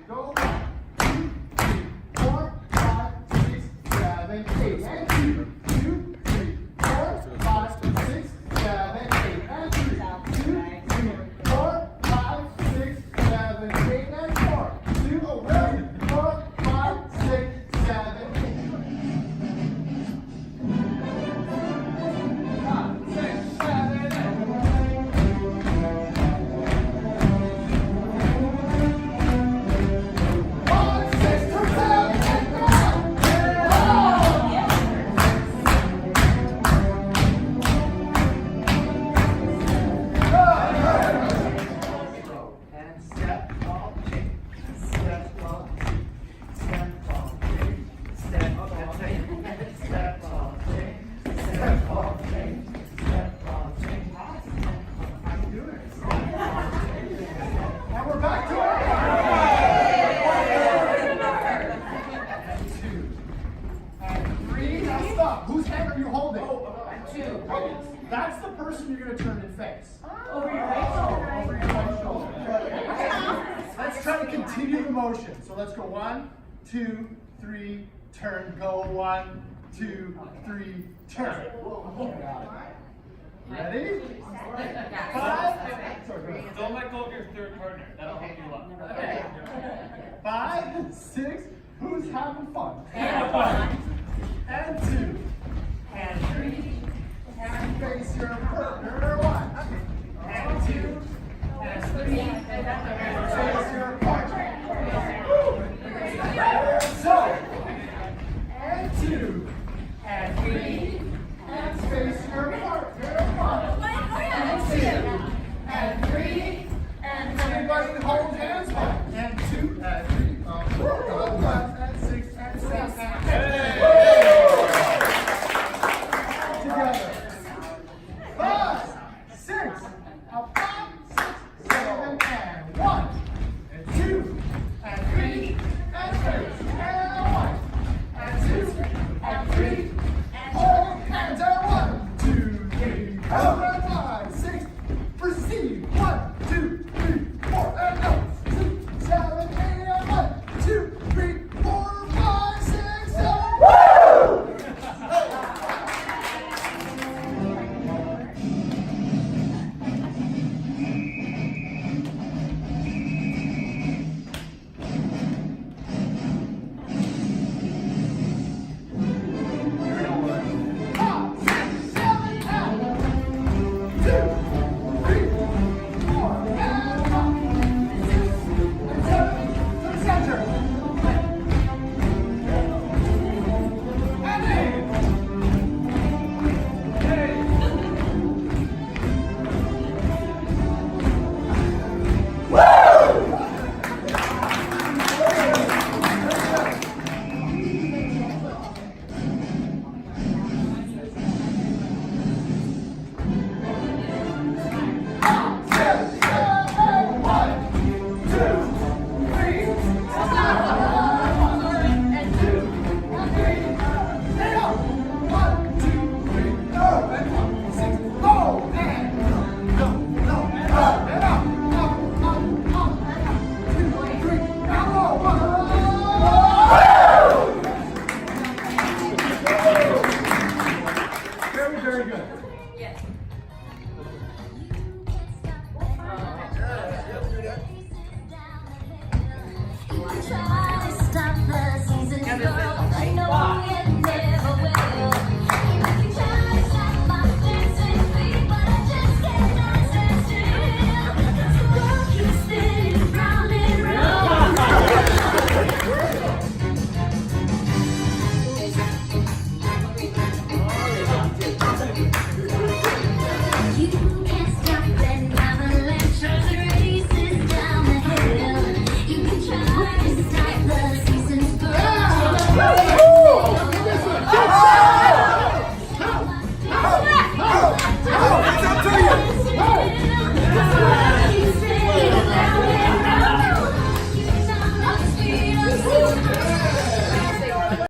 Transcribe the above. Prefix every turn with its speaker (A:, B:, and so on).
A: Go 1, 2, 3, 4, 5, 6, 7, 8. And 2, 2, 3, 4, 5, 6, 7, 8. And 3, 2, 3, 4, 5, 6, 7, 8. And 4, 2, 4, 5, 6, 7, 8. Whose hand are you holding? That's the person you're going to turn and face.
B: Over your right shoulder.
A: Over your right shoulder. Let's try to continue the motion. So let's go 1, 2, 3, turn. Go 1, 2, 3, turn. Ready? 5. Sorry,
C: Don't let go of your third partner. That'll help you up.
A: 5, 6. Who's having fun?